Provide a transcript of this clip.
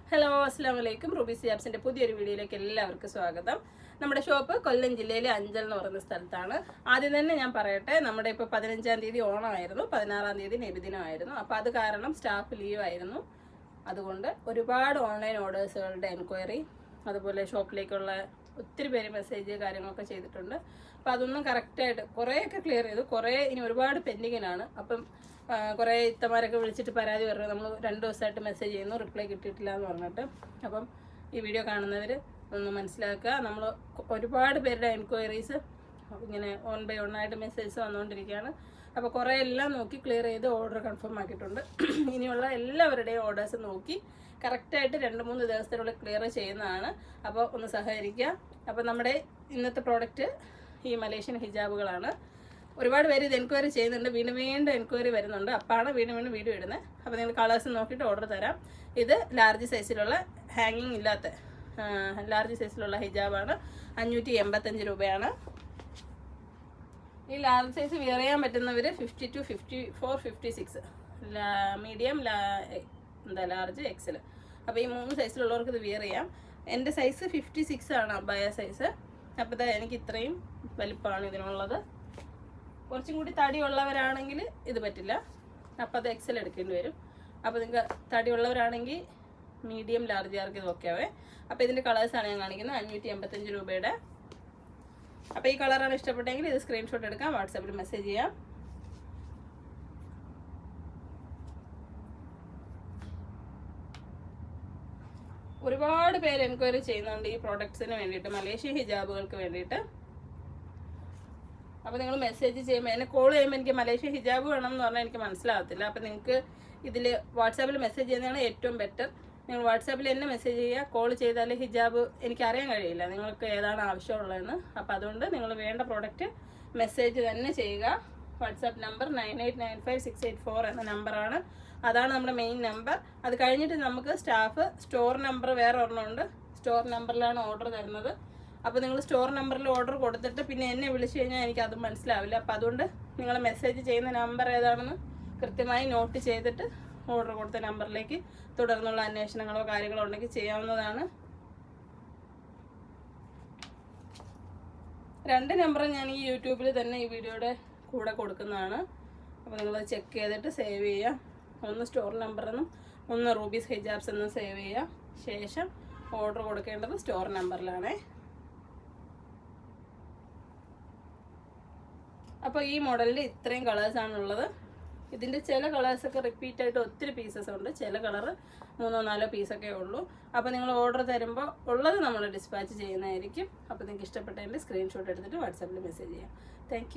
Hello, അസ്സാം വലൈക്കും. Ruby സിയാബ്സിന്റെ പുതിയൊരു വീഡിയോയിലേക്ക് എല്ലാവർക്കും സ്വാഗതം. നമ്മുടെ ഷോപ്പ് കൊല്ലം ജില്ലയിലെ അഞ്ചൽ എന്ന് പറയുന്ന സ്ഥലത്താണ്. ആദ്യം തന്നെ ഞാൻ പറയട്ടെ, നമ്മുടെ ഇപ്പോൾ 15-ാം തീയതി ഓണമായിരുന്നു, 16-ാം തീയതി നബിദിനമായിരുന്നു. അപ്പോൾ അത് കാരണം സ്റ്റാഫ് ലീവായിരുന്നു. അതുകൊണ്ട് ഒരുപാട് ഓൺലൈൻ ഓർഡേഴ്സുകളുടെ എൻക്വയറി, അതുപോലെ ഷോപ്പിലേക്കുള്ള ഒത്തിരി പേര് മെസ്സേജ് കാര്യങ്ങളൊക്കെ ചെയ്തിട്ടുണ്ട്. അപ്പോൾ അതൊന്നും കറക്റ്റായിട്ട് കുറേയൊക്കെ ക്ലിയർ ചെയ്തു, കുറേ ഇനി ഒരുപാട് പെൻഡിങ്ങിനാണ്. അപ്പം കുറേ ഇത്തമാരൊക്കെ വിളിച്ചിട്ട് പരാതി പറഞ്ഞു, നമ്മൾ 2 ദിവസമായിട്ട് മെസ്സേജ് ചെയ്യുന്നു, റിപ്ലൈ കിട്ടിയിട്ടില്ല എന്ന് പറഞ്ഞിട്ട്. അപ്പം ഈ വീഡിയോ കാണുന്നവർ ഒന്ന് മനസ്സിലാക്കുക, നമ്മൾ ഒരുപാട് പേരുടെ എൻക്വയറീസ് ഇങ്ങനെ 1 by 1 ആയിട്ട് മെസ്സേജ് വന്നുകൊണ്ടിരിക്കുകയാണ്. അപ്പോൾ കുറേ എല്ലാം നോക്കി ക്ലിയർ ചെയ്ത് ഓർഡർ കൺഫേം ആക്കിയിട്ടുണ്ട്. ഇനിയുള്ള എല്ലാവരുടെയും ഓർഡേഴ്സ് നോക്കി കറക്റ്റായിട്ട് 2-3 ദിവസത്തിനുള്ളിൽ ക്ലിയർ ചെയ്യുന്നതാണ്. അപ്പോൾ ഒന്ന് സഹകരിക്കുക. അപ്പോൾ നമ്മുടെ ഇന്നത്തെ പ്രോഡക്റ്റ് ഈ മലേഷ്യൻ ഹിജാബുകളാണ്. ഒരുപാട് പേര് ഇത് എൻക്വയറി ചെയ്യുന്നുണ്ട്, വീണ്ടും എൻക്വയറി വരുന്നുണ്ട്. അപ്പാണ് വീണ്ടും വീഡിയോ ഇടുന്നത്. അപ്പോൾ നിങ്ങൾ കളേഴ്സ് നോക്കിയിട്ട് ഓർഡർ തരാം. ഇത് ലാർജ് സൈസിലുള്ള ഹാങ്ങിങ് ഇല്ലാത്ത ലാർജ് സൈസിലുള്ള ഹിജാബാണ്. 585 രൂപയാണ്. ഈ ലാർജ് സൈസ് വിയർ ചെയ്യാൻ പറ്റുന്നവർ 52, 54, 56, മീഡിയം, ലാർജ്, എക്സൽ. അപ്പോൾ ഈ 3 സൈസിലുള്ളവർക്ക് ഇത് വിയർ ചെയ്യാം. എൻ്റെ സൈസ് 56 ആണ്, അബായ സൈസ്. അപ്പോൾ എനിക്ക് ഇത്രയും വലിപ്പമാണ് ഇതിനുള്ളത്. കുറച്ചും കൂടി തടിയുള്ളവരാണെങ്കിൽ ഇത് പറ്റില്ല, അപ്പോൾ അത് എക്സൽ എടുക്കേണ്ടി വരും. അപ്പോൾ നിങ്ങൾക്ക് തടിയുള്ളവരാണെങ്കിൽ മീഡിയം, ലാർജ് ആർക്ക് ഇത് ഓക്കെ ആവേ. അപ്പോൾ ഇതിൻ്റെ കളേഴ്സാണ് ഞാൻ കാണിക്കുന്നത്. 585 രൂപയുടെ. അപ്പോൾ ഈ കളറാണ് ഇഷ്ടപ്പെട്ടെങ്കിൽ ഇത് സ്ക്രീൻഷോട്ട് എടുക്കാം, വാട്സാപ്പിൽ മെസ്സേജ് ചെയ്യാം. ഒരുപാട് പേര് എൻക്വയറി ചെയ്യുന്നുണ്ട് ഈ പ്രോഡക്ട്സിന് വേണ്ടിയിട്ട്, മലേഷ്യൻ ഹിജാബുകൾക്ക് വേണ്ടിയിട്ട്. അപ്പോൾ നിങ്ങൾ മെസ്സേജ് ചെയ്യുമ്പോൾ, എന്നെ കോൾ ചെയ്യുമ്പോൾ എനിക്ക് മലേഷ്യൻ ഹിജാബ് വേണം എന്ന് പറഞ്ഞാൽ എനിക്ക് മനസ്സിലാകത്തില്ല. അപ്പോൾ നിങ്ങൾക്ക് ഇതിൽ വാട്സാപ്പിൽ മെസ്സേജ് ചെയ്യുന്നതാണ് ഏറ്റവും ബെറ്റർ. നിങ്ങൾ വാട്സാപ്പിൽ എന്നെ മെസ്സേജ് ചെയ്യുക. കോൾ ചെയ്താൽ ഹിജാബ് എനിക്കറിയാൻ കഴിയില്ല നിങ്ങൾക്ക് ഏതാണ് ആവശ്യമുള്ളതെന്ന്. അപ്പോൾ അതുകൊണ്ട് നിങ്ങൾ വേണ്ട പ്രോഡക്റ്റ് മെസ്സേജ് തന്നെ ചെയ്യുക. വാട്സാപ്പ് നമ്പർ 989568 എന്ന നമ്പറാണ്. അതാണ് നമ്മുടെ മെയിൻ നമ്പർ. അത് കഴിഞ്ഞിട്ട് നമുക്ക് സ്റ്റാഫ് സ്റ്റോർ നമ്പർ വേറെ ഒരെണ്ണമുണ്ട്. സ്റ്റോർ നമ്പറിലാണ് ഓർഡർ തരുന്നത്. അപ്പോൾ നിങ്ങൾ സ്റ്റോർ നമ്പറിൽ ഓർഡർ കൊടുത്തിട്ട് പിന്നെ എന്നെ വിളിച്ചു കഴിഞ്ഞാൽ എനിക്കത് മനസ്സിലാവില്ല. അപ്പോൾ അതുകൊണ്ട് നിങ്ങൾ മെസ്സേജ് ചെയ്യുന്ന നമ്പർ ഏതാണെന്ന് കൃത്യമായി നോട്ട് ചെയ്തിട്ട് ഓർഡർ കൊടുത്ത നമ്പറിലേക്ക് തുടർന്നുള്ള അന്വേഷണങ്ങളോ കാര്യങ്ങളോ ഉണ്ടെങ്കിൽ ചെയ്യാവുന്നതാണ്. 2 നമ്പർ ഞാൻ ഈ യൂട്യൂബിൽ തന്നെ ഈ വീഡിയോയുടെ കൂടെ കൊടുക്കുന്നതാണ്. അപ്പോൾ നിങ്ങളത് ചെക്ക് ചെയ്തിട്ട് സേവ് ചെയ്യുക. ഒന്ന് സ്റ്റോർ നമ്പർ എന്നും ഒന്ന് റൂബീസ് ഹിജാബ്സ് എന്നും സേവ് ചെയ്യുക. ശേഷം ഓർഡർ കൊടുക്കേണ്ടത് സ്റ്റോർ നമ്പറിലാണേ. അപ്പോൾ ഈ മോഡലിൽ ഇത്രയും കളേഴ്സാണുള്ളത്. ഇതിൻ്റെ ചില കളേഴ്സൊക്കെ റിപ്പീറ്റായിട്ട് ഒത്തിരി പീസസ് ഉണ്ട്, ചില കളറ് 3-4 പീസൊക്കെ ഉള്ളൂ. അപ്പോൾ നിങ്ങൾ ഓർഡർ തരുമ്പോൾ ഉള്ളത് നമ്മൾ ഡിസ്പാച്ച് ചെയ്യുന്നതായിരിക്കും. അപ്പോൾ നിങ്ങൾക്ക് ഇഷ്ടപ്പെട്ടതിൻ്റെ സ്ക്രീൻഷോട്ട് എടുത്തിട്ട് വാട്സാപ്പിൽ മെസ്സേജ് ചെയ്യാം. താങ്ക്